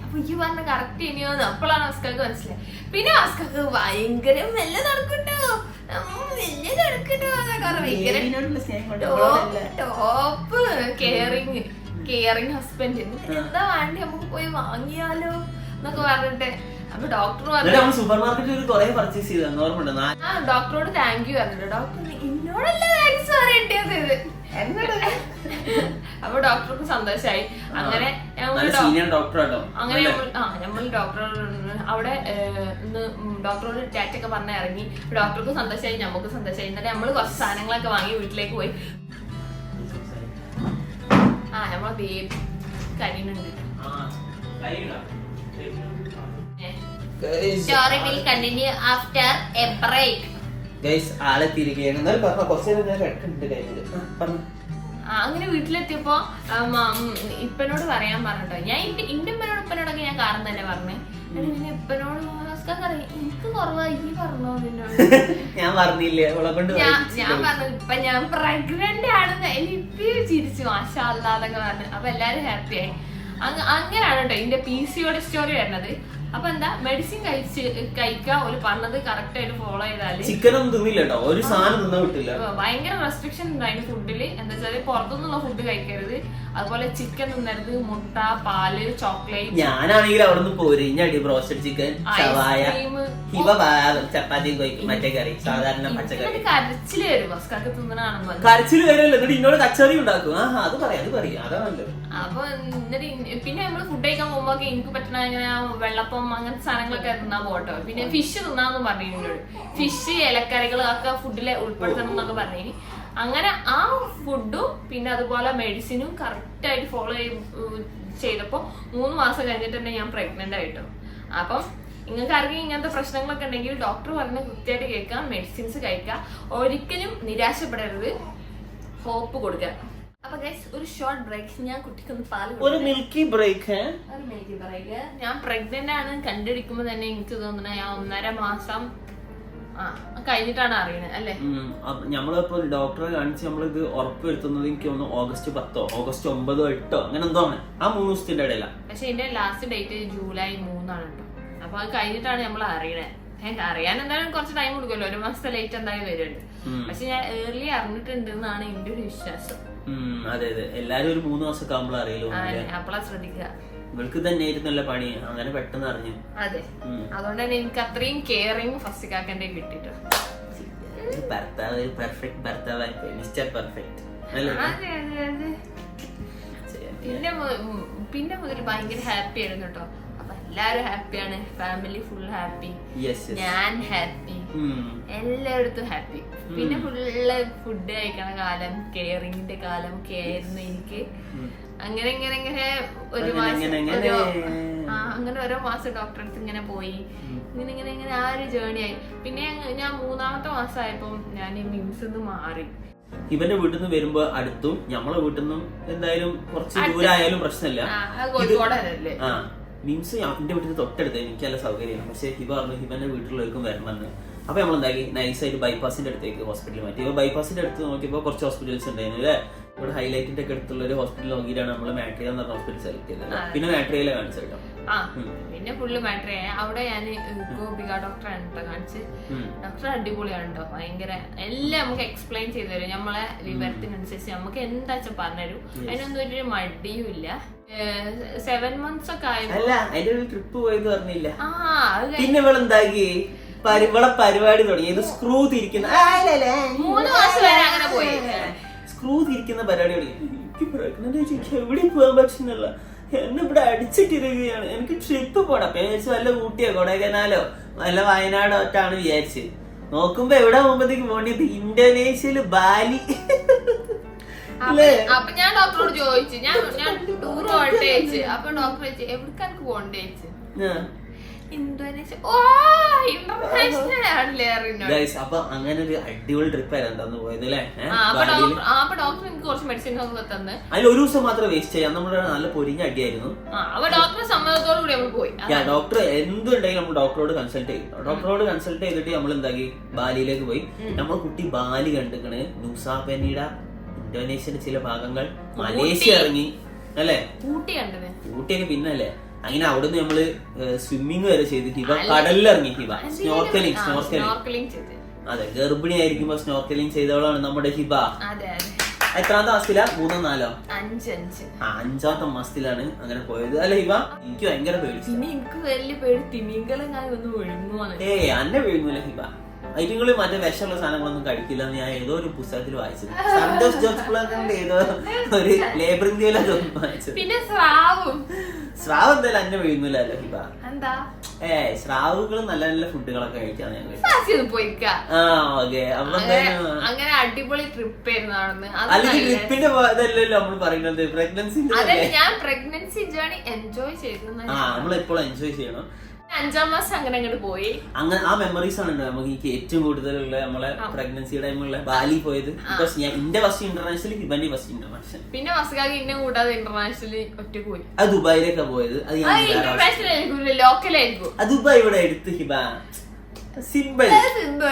അപ്പൊ ഈ പറഞ്ഞ കറക്റ്റ് ഇനിയോന്ന്. അപ്പോഴാണ് അസ്കാക്ക് മനസ്സിലായി. പിന്നെ അസ്കാക്ക് ഭയങ്കര മെല്ലെ നടക്കണ്ടോ ടോപ്പ് കെയറിങ് ഹസ്ബൻഡ്. എന്താ വേണ്ടി നമുക്ക് പോയി വാങ്ങിയാലോ എന്നൊക്കെ പറഞ്ഞിട്ട് അപ്പൊ ഡോക്ടർ പറഞ്ഞു സൂപ്പർ മാർക്കറ്റിൽ പർച്ചേസ് ചെയ്ത ഡോക്ടറോട് താങ്ക് യു പറഞ്ഞിട്ട്. ഡോക്ടർ എന്നോടല്ല താങ്ക്സ് പറയേണ്ടത്. അപ്പൊ ഡോക്ടർക്ക് സന്തോഷായി. അങ്ങനെ സീനിയർ ഡോക്ടറാട്ടോ. അങ്ങനെ നമ്മൾ ഡോക്ടർ അവിടെ ഡോക്ടറോട് ടാറ്റൊക്കെ പറഞ്ഞ് ഇറങ്ങി. ഡോക്ടർക്ക് സന്തോഷമായി, നമുക്ക് സന്തോഷമായി. എന്നിട്ട് നമ്മള് കുറച്ച് സാധനങ്ങളൊക്കെ വാങ്ങി വീട്ടിലേക്ക് പോയി. നമ്മളെ baby കരിയുന്നുണ്ട്. Story will continue after a break. ആളെ തിരികെയാണ്. അങ്ങനെ വീട്ടിലെത്തിയപ്പോ ഇപ്പനോട് പറയാൻ പറഞ്ഞിട്ടോ. ഞാൻ എന്റെ ഉപ്പനോടൊക്കെ ഞാൻ കാരണം തന്നെ പറഞ്ഞു. പിന്നെ ഇപ്പനോട് എനിക്ക് കുറവായി പറഞ്ഞോ നിന്നോട്. ഞാൻ പറഞ്ഞില്ലേ, ഞാൻ പറഞ്ഞു ഇപ്പൊ ഞാൻ പ്രഗ്നന്റ് ആണെന്ന്. ഇപ്പൊ ചിരിച്ചു മാഷാ അല്ലാതൊക്കെ പറഞ്ഞു. അപ്പൊ എല്ലാരും ഹാപ്പി ആയി. അങ്ങനെയാണ് കേട്ടോ ഇതിന്റെ PCOD സ്റ്റോറി വരുന്നത്. അപ്പൊ എന്താ, മെഡിസിൻ കഴിക്കാൻ ഒരു പറഞ്ഞത് കറക്റ്റ് ആയിട്ട് ഫോളോ ചെയ്താല് ചിക്കനൊന്നും തിന്നില്ല കേട്ടോ, ഒരു സാധനം തിന്നാൻ വിട്ടില്ല. ഭയങ്കര റെസ്ട്രിക്ഷൻ ഉണ്ടായിരുന്നു ഫുഡില്. എന്താ വെച്ചാല് പുറത്തുനിന്നുള്ള ഫുഡ് കഴിക്കരുത്, അതുപോലെ ചിക്കൻ തിന്നരുത്, മുട്ട, പാല്, ചോക്ലേറ്റ്. ഞാനാണെങ്കിൽ അവിടെ നിന്ന് പോരിഞ്ഞടി ബ്രോസ്റ്റഡ് ചിക്കൻ, ഷവായ, ചപ്പാത്തിയും കഴിക്കും, മറ്റേ കറി, സാധാരണ പച്ചക്കറി. കരച്ചില് വരും മസ്കാക്ക് തിന്നണാണെന്ന്. കരച്ചില് വരുമല്ലോ, എന്നിട്ട് ഇന്നോട് കച്ചറി ഉണ്ടാക്കും. അത് പറയാം അതാ നല്ലത്. അപ്പൊ പിന്നെ നമ്മള് ഫുഡ് കഴിക്കാൻ പോകുമ്പോ എനിക്ക് പറ്റണ ഇങ്ങനെ വെള്ളപ്പം അങ്ങനത്തെ സാധനങ്ങളൊക്കെ തിന്നാൻ പോട്ടോ. പിന്നെ ഫിഷ് തിന്നാന്ന് പറഞ്ഞു. ഫിഷ്, ഇലക്കറികളൊക്കെ ഫുഡിലെ ഉൾപ്പെടുത്തണം എന്നൊക്കെ പറഞ്ഞു. അങ്ങനെ ആ ഫുഡും പിന്നെ അതുപോലെ മെഡിസിനും കറക്റ്റ് ആയിട്ട് ഫോളോ ചെയ്തപ്പോ 3 മാസം കഴിഞ്ഞിട്ട് തന്നെ ഞാൻ പ്രഗ്നന്റ് ആയിട്ടോ. അപ്പം നിങ്ങൾക്ക് ആർക്കെങ്കിലും ഇങ്ങനത്തെ പ്രശ്നങ്ങളൊക്കെ ഉണ്ടെങ്കിൽ ഡോക്ടർ പറഞ്ഞ് കൃത്യമായിട്ട് കേൾക്കാം, മെഡിസിൻസ് കഴിക്കാം, ഒരിക്കലും നിരാശപ്പെടരുത്, ഹോപ്പ് കൊടുക്കുക. അപ്പൊ ഗൈസ് ഒരു ഷോർട്ട് ബ്രേക്ക്. ഞാൻ കുട്ടിക്കൊന്ന് പാല്, ഒരു മിൽക്കി ബ്രേക്ക്. ഞാൻ പ്രഗ്നന്റ് ആണ് കണ്ടിരിക്കുമ്പോ തന്നെ എനിക്ക് തോന്നുന്നത് ഞാൻ 1.5 മാസം കഴിഞ്ഞിട്ടാണ് അറിയണത് അല്ലേ. നമ്മളിപ്പോ ഡോക്ടറെ കാണിച്ച് നമ്മളിത് ഉറപ്പ് വരുത്തുന്നത് എനിക്ക് തോന്നുന്നു August 10, August 9, 8 അങ്ങനെ എന്തോ ആണ്. ആ 3 ദിവസത്തിന്റെ ഇടയില. പക്ഷെ ഇതിന്റെ ലാസ്റ്റ് ഡേറ്റ് July 3 ആണ് കേട്ടോ. അപ്പൊ അത് കഴിഞ്ഞിട്ടാണ് നമ്മൾ അറിയണേ. അറിയാൻ എന്തായാലും കുറച്ച് ടൈം കൊടുക്കുമല്ലോ, 1 മാസത്തെ ലേറ്റ് എന്തായാലും വരുന്നുണ്ട്. പക്ഷെ ഞാൻ ഏർലി അറിഞ്ഞിട്ടുണ്ട് എന്നാണ് എന്റെ ഒരു വിശ്വാസം. അതെ എല്ലാരും ഒരു 3 മാസമൊക്കെ ആകുമ്പോൾ അറിയല്ലോ. അപ്പളാ ശ്രദ്ധിക്കുക. ഇവൾക്ക് തന്നെ ആയിരുന്നല്ലോ പണി, അങ്ങനെ പെട്ടെന്ന് അറിഞ്ഞു. അതെ, അതുകൊണ്ട് തന്നെ എനിക്ക് അത്രയും കെയറിങ് ഫസ്റ്റ് കാക്കന്റെ കിട്ടിട്ടോ. ഭർത്താവ് പെർഫെക്റ്റ് ഭർത്താവായി പോയി, മിസ്റ്റർ പെർഫെക്റ്റ്. പിന്നെ മുതൽ ഭയങ്കര ഹാപ്പി ആയിരുന്നു കേട്ടോ. അപ്പൊ എല്ലാരും ഹാപ്പിയാണ്, ഫാമിലി ഫുൾ ഹാപ്പി, ഞാൻ ഹാപ്പി, എല്ലായിടത്തും ഹാപ്പി. പിന്നെ ഫുള്ള് ഫുഡ് കഴിക്കണ കാലം, കെയറിങ്ങിന്റെ കാലം ഒക്കെ ആയിരുന്നു എനിക്ക്. അങ്ങനെ ഒരു മാസം അങ്ങനെ ഓരോ മാസം ഡോക്ടറെ അടുത്ത് ഇങ്ങനെ പോയി, ഇങ്ങനെ ആ ഒരു ജേർണി ആയി. പിന്നെ ഞാൻ 3-ാമത്തെ മാസമായപ്പോ ഞാൻ മിംസിന്ന് മാറി. ഇവന്റെ വീട്ടിൽ നിന്ന് വരുമ്പോ അടുത്തും നമ്മളെ വീട്ടിൽ നിന്നും എന്തായാലും കുറച്ച് ദൂരായാലും പ്രശ്നമില്ല. മിംസ് എന്റെ വീട്ടിൽ തൊട്ടടുത്ത് എനിക്ക് നല്ല സൗകര്യമാണ്. പക്ഷെ ഹിബ പറഞ്ഞു ഹിബന്റെ വീട്ടിലുള്ളവർക്കും വരണമെന്ന്. അപ്പൊ നമ്മളെന്താക്കി നൈസായിട്ട് ബൈപ്പാസിന്റെ അടുത്തേക്ക് ഹോസ്പിറ്റലിൽ മാറ്റി. ഇപ്പൊ ബൈപ്പാസിന്റെ അടുത്ത് നോക്കിയപ്പോ കുറച്ച് ഹോസ്പിറ്റൽസ് ഉണ്ടായിരുന്നു അല്ലേ. ഇവിടെ ഹൈലൈറ്റിന്റെ ഒക്കെ അടുത്തുള്ള ഒരു ഹോസ്പിറ്റൽ നോക്കിയിട്ടാണ് നമ്മള് മാട്രിയ എന്ന് പറഞ്ഞ ഹോസ്പിറ്റൽ സെലക്ട് ചെയ്തത്. പിന്നെ മാട്രിയയിലെ കാണിച്ചു കേട്ടോ. പിന്നെ ഫുള്ള് മാട്രിയ. അവിടെ ഞാൻ ഗോപിക ഡോക്ടറാണ് കേട്ടോ കാണിച്ച്. ഡോക്ടർ അടിപൊളിയാണ് കേട്ടോ, ഭയങ്കര എല്ലാം നമുക്ക് എക്സ്പ്ലെയിൻ ചെയ്തു തരും. നമ്മളെ വിവരത്തിനനുസരിച്ച് നമുക്ക് എന്താ വെച്ചാൽ പറഞ്ഞുതരും. അതിനൊന്നും ഒരു മടിയും ഇല്ല. 7 months ഒക്കെ ആയിരുന്നു. ട്രിപ്പ് പോയെന്ന് പറഞ്ഞില്ല. പിന്നെ ഇവളെന്താക്കി ഇവിടെ പരിപാടി തുടങ്ങി. സ്ക്രൂ തിരിക്കുന്ന 3 മാസം വരെ അങ്ങനെ പോയി. സ്ക്രൂ തിരിക്കുന്ന പരിപാടി തുടങ്ങി. എനിക്ക് പ്രഗ്നന്റ് എവിടെ പോകാൻ പറ്റുന്നില്ല, എന്നെ ഇവിടെ അടിച്ചിട്ടിരിക്കുകയാണ്, എനിക്ക് ട്രിപ്പ് പോണം. അപ്പൊ വിചാരിച്ചു വല്ല ഊട്ടിയോ കൊടൈക്കനാലോ വല്ല വയനാടോ ഒറ്റാണ് വിചാരിച്ച് നോക്കുമ്പോ എവിടെ പോകുമ്പോഴത്തേക്ക് പോകേണ്ടത് ഇന്തോനേഷ്യയില് ബാലി. അപ്പൊ ഞാൻ ഡോക്ടറോട് ചോദിച്ചു, ഞാൻ ടൂർ പോകട്ടെ ചോദിച്ചു. അപ്പൊ ഡോക്ടർ ചോദിച്ചു എവിടേക്ക് എനിക്ക് പോകണ്ടേ ചോദിച്ചു. ഇന്തോനേഷ്യ. അപ്പൊ അങ്ങനെ ഒരു അടിപൊളി ട്രിപ്പ് ആയിരുന്നു പോയത് അല്ലേ. അപ്പൊ ഡോക്ടർ എനിക്ക് കുറച്ച് മെഡിസിൻ ഒക്കെ തന്ന്. അതിൽ ഒരു ദിവസം മാത്രം വേസ്റ്റ് ചെയ്യാം. നമ്മുടെ നല്ല പൊരിഞ്ഞ അടിയായിരുന്നു. ഡോക്ടർ സമ്മതത്തോടു കൂടി നമ്മൾ പോയി. ഡോക്ടർ എന്തുണ്ടെങ്കിലും നമ്മൾ ഡോക്ടറോട് കൺസൾട്ട് ചെയ്യും. ഡോക്ടറോട് കൺസൾട്ട് ചെയ്തിട്ട് നമ്മൾ എന്താക്കി ബാലിയിലേക്ക് പോയി. നമ്മൾ കുട്ടി ബാലി കണ്ടിക്കണ്, നുസാ പെനീഡ, ഇന്തോനേഷ്യയുടെ ചില ഭാഗങ്ങൾ, മലേഷ്യ ഇറങ്ങി അല്ലെ, ഊട്ടിയൊക്കെ പിന്നല്ലേ. അങ്ങനെ അവിടുന്ന് നമ്മള് സ്വിമ്മിങ് വരെ ചെയ്ത് ഹിബ കടലിലിറങ്ങി. ഹിബ സ്നോർക്കലിംഗ്. അതെ, ഗർഭിണി ആയിരിക്കുമ്പോ സ്നോർക്കലിംഗ് ചെയ്തവളാണ് നമ്മുടെ ഹിബ. എത്രാമത്തെ മാസത്തിലാ? 3 or 4? 5ാമത്തെ മാസത്തിലാണ് അങ്ങനെ പോയത് അല്ലെ ഹിബ. എനിക്ക് ഭയങ്കര പേടി. എനിക്ക് വലിയ പേടി തിമിംഗലം. ഞാൻ ഒന്ന് ഒഴുങ്ങുവാണ്. അന്നെ വീഴുന്നില്ല ഹിബ. ഐറ്റങ്ങള് മറ്റേ വിഷമുള്ള സാധനങ്ങളൊന്നും കഴിക്കില്ല എന്ന് ഞാൻ ഏതോ ഒരു പുസ്തകത്തിൽ വായിച്ചത്. സന്തോഷ് ജോർജ് പിള്ളേരുടെ ഏതോ ഒരു ലേബർ ഇന്ത്യയിലൊക്കെ വായിച്ചത്. പിന്നെ സ്രാവ് എന്തായാലും അന്നെ വീഴുന്നില്ലല്ലോ ഹിബ. എന്താ സ്രാവുകൾ നല്ല നല്ല ഫുഡുകളൊക്കെ കഴിക്കാൻ ഞാൻ അങ്ങനെ അടിപൊളി ട്രിപ്പ് ആയിരുന്നു. അല്ലെങ്കിൽ ട്രിപ്പിന്റെ ഇതല്ലല്ലോ നമ്മൾ പറയുന്നത്, പ്രഗ്നൻസി. ഞാൻ പ്രഗ്നൻസി ജേർണി എൻജോയ് ചെയ്തു. നമ്മളെപ്പോഴും എൻജോയ് ചെയ്യണം. 5ാം മാസം അങ്ങനെ അങ്ങോട്ട് പോയി. അങ്ങനെ ആ മെമ്മറീസ് ആണ് നമുക്ക് എനിക്ക് ഏറ്റവും കൂടുതലുള്ള നമ്മളെ പ്രഗ്നൻസി ടൈമുള്ള ബാലി പോയത്. ബിക്കോസ് ഞാൻ എന്റെ ഫസ്റ്റ് ഇന്റർനാഷണൽ, ഹിബന്റെ ഫസ്റ്റ് ഇന്റർനാഷണൽ. പിന്നെ ഫസ്റ്റ് ഇന്നെ കൂടാതെ ഇന്റർനാഷണലി ഒറ്റ പോയി. അത് ദുബായിലേക്കാ പോയത്. അത് ലോക്കലായിരിക്കും. അത് ദുബായ് ഇവിടെ എടുത്ത് ഹിബ സിമ്പിൾ. പിന്നെ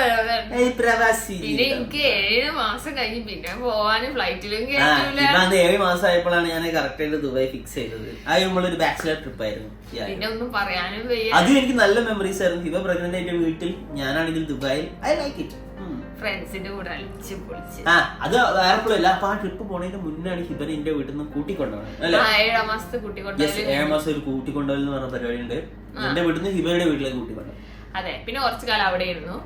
എനിക്ക് 7 മാസം കഴിഞ്ഞ് പിന്നെ പോവാനും ഫ്ലൈറ്റിലും 7 മാസമായപ്പോഴാണ് ഞാൻ കറക്റ്റ് ആയിട്ട് ദുബായ് ഫിക്സ് ചെയ്തത്. അത് നമ്മളൊരു ബാച്ചിലർ ട്രിപ്പ് ആയിരുന്നു. പിന്നെ ഒന്നും പറയാനും അതും എനിക്ക് നല്ല മെമ്മറീസ് ആയിരുന്നു. ഹിബ പ്രഗ്നന്റ് ആയിട്ട് വീട്ടിൽ, ഞാനാണെങ്കിൽ ദുബായിൽ. I like it. ഫ്രണ്ട്സിന്റെ കൂടെ അടിച്ച് പൊളിച്ച്. അത് വേറെപ്പോഴല്ല. അപ്പൊ ആ ട്രിപ്പ് പോണതിന് മുന്നാണ് ഹിബനെ എന്റെ വീട്ടിൽ നിന്ന് കൂട്ടിക്കൊണ്ടുപോകണം അല്ലെ. 7 മാസത്തെ കൂട്ടിക്കൊണ്ടുപോയി. 7 മാസം ഒരു കൂട്ടിക്കൊണ്ടുപോകൽ എന്ന് പറഞ്ഞ പരിപാടി ഉണ്ട്. എന്റെ വീട്ടിൽ നിന്ന് ഹിബയുടെ വീട്ടിലേക്ക് കൂട്ടിക്കൊണ്ടുപോകും. അതെ. പിന്നെ കുറച്ചു കാലം അവിടെ ആയിരുന്നു.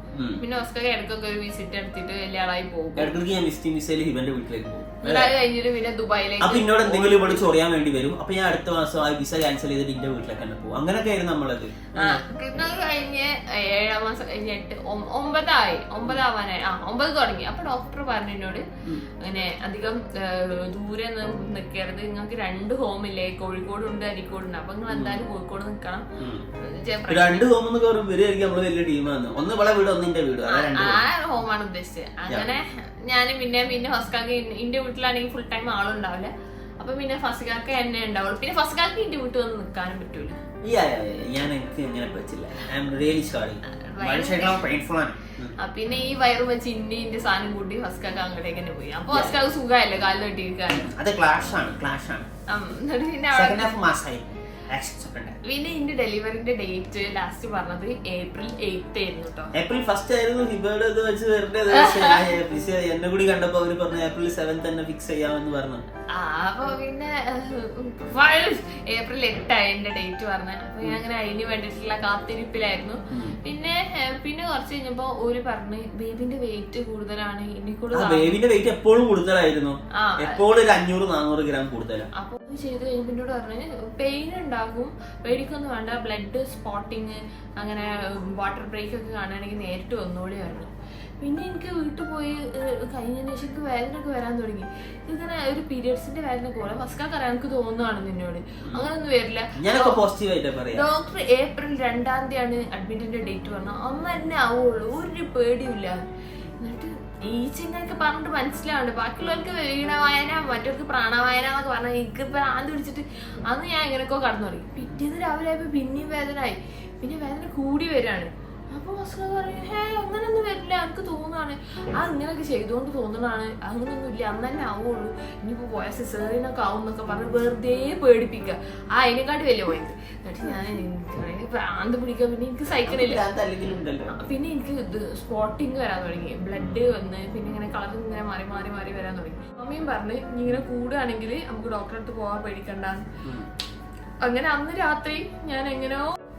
പിന്നെ ഓസ്കാർ ഇടയ്ക്കൊക്കെ ഒരു വിസിറ്റ് എടുത്തിട്ട് വലിയ ആളായി പോകും. ഇടയ്ക്ക് ഞാൻ മിസ്സയിൽ ഹിബന്റെ വീട്ടിലേക്ക് പോകും. കഴിഞ്ഞിട്ട് പിന്നെ ദുബായിലേക്ക്. അപ്പൊ എന്നോട് എന്തെങ്കിലും ഇവിടെ ചൊറിയാൻ വേണ്ടി വരും. അപ്പൊ ഞാൻ അടുത്ത മാസം ആ വിസ ക്യാൻസൽ ചെയ്തിട്ട് എന്റെ വീട്ടിലേക്ക് തന്നെ പോകും. അങ്ങനെയൊക്കെ ആയിരുന്നു നമ്മളത്. പിന്നെ കഴിഞ്ഞ് 7ാം മാസം കഴിഞ്ഞിട്ട് 9 തുടങ്ങി. അപ്പൊ ഡോക്ടർ പറഞ്ഞു എന്നോട് അങ്ങനെ അധികം ദൂരെ നിൽക്കരുത്, നിങ്ങൾക്ക് 2 ഹോമില്ലേ, കോഴിക്കോട് ഉണ്ട്, അരീക്കോട് ഉണ്ട്. അപ്പൊ നിങ്ങൾ എന്തായാലും കോഴിക്കോട് നിൽക്കണം. 2 ഹോം എന്നൊക്കെ പറയുമ്പോൾ നമ്മള് വലിയ ടീമാണ്. ഒന്ന് ഇവിടെ വീട്, ഒന്നിന്റെ വീട്. ആ ഹോമാണ് ഉദ്ദേശിച്ചത്. അങ്ങനെ ഞാൻ പിന്നെ ഫസ്കാക്ക് എന്റെ വീട്ടിലാണെങ്കിൽ ഫുൾ ടൈം ആളുണ്ടാവില്ല. അപ്പൊ പിന്നെ ഫസ്കാക്ക് എന്നെ ഉണ്ടാവുള്ളൂ. പിന്നെ ഫസ്കാക്ക് എന്റെ വീട്ടിൽ വന്ന് നിൽക്കാനും പറ്റൂല. ഞാൻ എനിക്ക് ഇങ്ങനെ പറ്റില്ല. I am really sorry. പിന്നെ ഈ വയറ് വെച്ച് ഇന്റെ സാധനം കൂട്ടി ഫസ്കാക്ക് അങ്ങോട്ടേക്ക് തന്നെ പോയി. അപ്പൊ ഫസ്കാക്ക് സുഖമല്ലേ കാലിൽ തട്ടിയിരിക്കാൻ. പിന്നെ എന്റെ ഡെലിവറിന്റെ ഡേറ്റ് ലാസ്റ്റ് പറഞ്ഞത് April 8 ആയിരുന്നു കേട്ടോ. April 1 ആയിരുന്നു ഹിബയുടെ ഇത് വെച്ച് വരേണ്ടത്. എന്നെ കൂടി കണ്ടപ്പോ അവര് പറഞ്ഞു April 7 തന്നെ ഫിക്സ് ചെയ്യാമെന്ന് പറഞ്ഞു. അപ്പൊ പിന്നെ April 8 ആയി എന്റെ ഡേറ്റ് പറഞ്ഞത്. അപ്പൊ ഞാൻ അങ്ങനെ അതിന് വേണ്ടിട്ടുള്ള കാത്തിരിപ്പിലായിരുന്നു. പിന്നെ കുറച്ച് കഴിഞ്ഞപ്പോ ഒരു പറഞ്ഞ് ബേബിന്റെ വെയിറ്റ് കൂടുതലാണ്, ബേബിന്റെ വെയിറ്റ് എപ്പോഴും കൂടുതലായിരുന്നു. എപ്പോഴും ഒരു 500-400 ഗ്രാം കൂടുതലാണ്. അപ്പൊ ചെയ്ത് കഴിയുമ്പോൾ എന്നോട് പറഞ്ഞ് പെയിൻ ഉണ്ടാകും, പേടിക്കൊന്നും വേണ്ട, ബ്ലഡ് സ്പോട്ടിങ് അങ്ങനെ വാട്ടർ ബ്രേക്ക് ഒക്കെ കാണുകയാണെങ്കിൽ നേരിട്ട് വന്നോളി പറഞ്ഞു. പിന്നെ എനിക്ക് വീട്ടിൽ പോയി കഴിഞ്ഞതിന് ശേഷം എനിക്ക് വേദന ഒക്കെ വരാൻ തുടങ്ങി. ഇങ്ങനെ ഒരു പീരിയഡ്സിന്റെ വേദന പോലെ ഫസ്റ്റാക്ക് അറിയാൻ എനിക്ക് തോന്നുകയാണ് നിന്നോട്. അങ്ങനൊന്നും വരില്ല. ഡോക്ടർ April 2 അഡ്മിറ്റിന്റെ ഡേറ്റ് പറഞ്ഞു. അന്ന് തന്നെ ആവുള്ളൂ, ഒരു പേടിയില്ല. എന്നിട്ട് ഈ ചിങ്ങനൊക്കെ പറഞ്ഞിട്ട് മനസ്സിലാവുണ്ട്. ബാക്കിയുള്ളവർക്ക് വീണവായന, മറ്റവർക്ക് പ്രാണവായന എന്നൊക്കെ പറഞ്ഞാൽ എനിക്ക് ഇപ്പൊ ആദ്യം പിടിച്ചിട്ട് അന്ന് ഞാൻ എങ്ങനെയൊക്കെ കടന്നു തുടങ്ങി. പിറ്റേന്ന് രാവിലെ ആയപ്പോ പിന്നെയും വേദനയായി. പിന്നെ വേദന കൂടി വരികയാണ്. അപ്പൊ ഫസ്റ്റ് പറയും അങ്ങനൊന്നും വരില്ല, എനിക്ക് തോന്നുകയാണ് അങ്ങനെയൊക്കെ ചെയ്തുകൊണ്ട് തോന്നുന്നതാണ്, അങ്ങനൊന്നും ഇല്ല, അന്ന് തന്നെ ആവുള്ളൂ, ഇനിയിപ്പോ പോയ സിസേറിയനൊക്കെ ആവും എന്നൊക്കെ പറഞ്ഞ് വെറുതെ പേടിപ്പിക്കുക. അതിനെക്കാട്ടി വലിയ പോയത്. എന്നിട്ട് ഞാൻ ഭ്രാന്ത് പിടിക്കുക. പിന്നെ എനിക്ക് സൈക്കിളില്ല. പിന്നെ എനിക്ക് ഇത് സ്പോട്ടിങ് വരാൻ തുടങ്ങി, ബ്ലഡ് വന്ന് പിന്നെ ഇങ്ങനെ കളർ ഇങ്ങനെ മാറി മാറി മാറി വരാൻ തുടങ്ങി. മമ്മിയും പറഞ്ഞ് ഇനി ഇങ്ങനെ കൂടുകയാണെങ്കിൽ നമുക്ക് ഡോക്ടറെ അടുത്ത് പോകാൻ പേടിക്കണ്ടെന്ന്. അങ്ങനെ അന്ന് രാത്രി ഞാൻ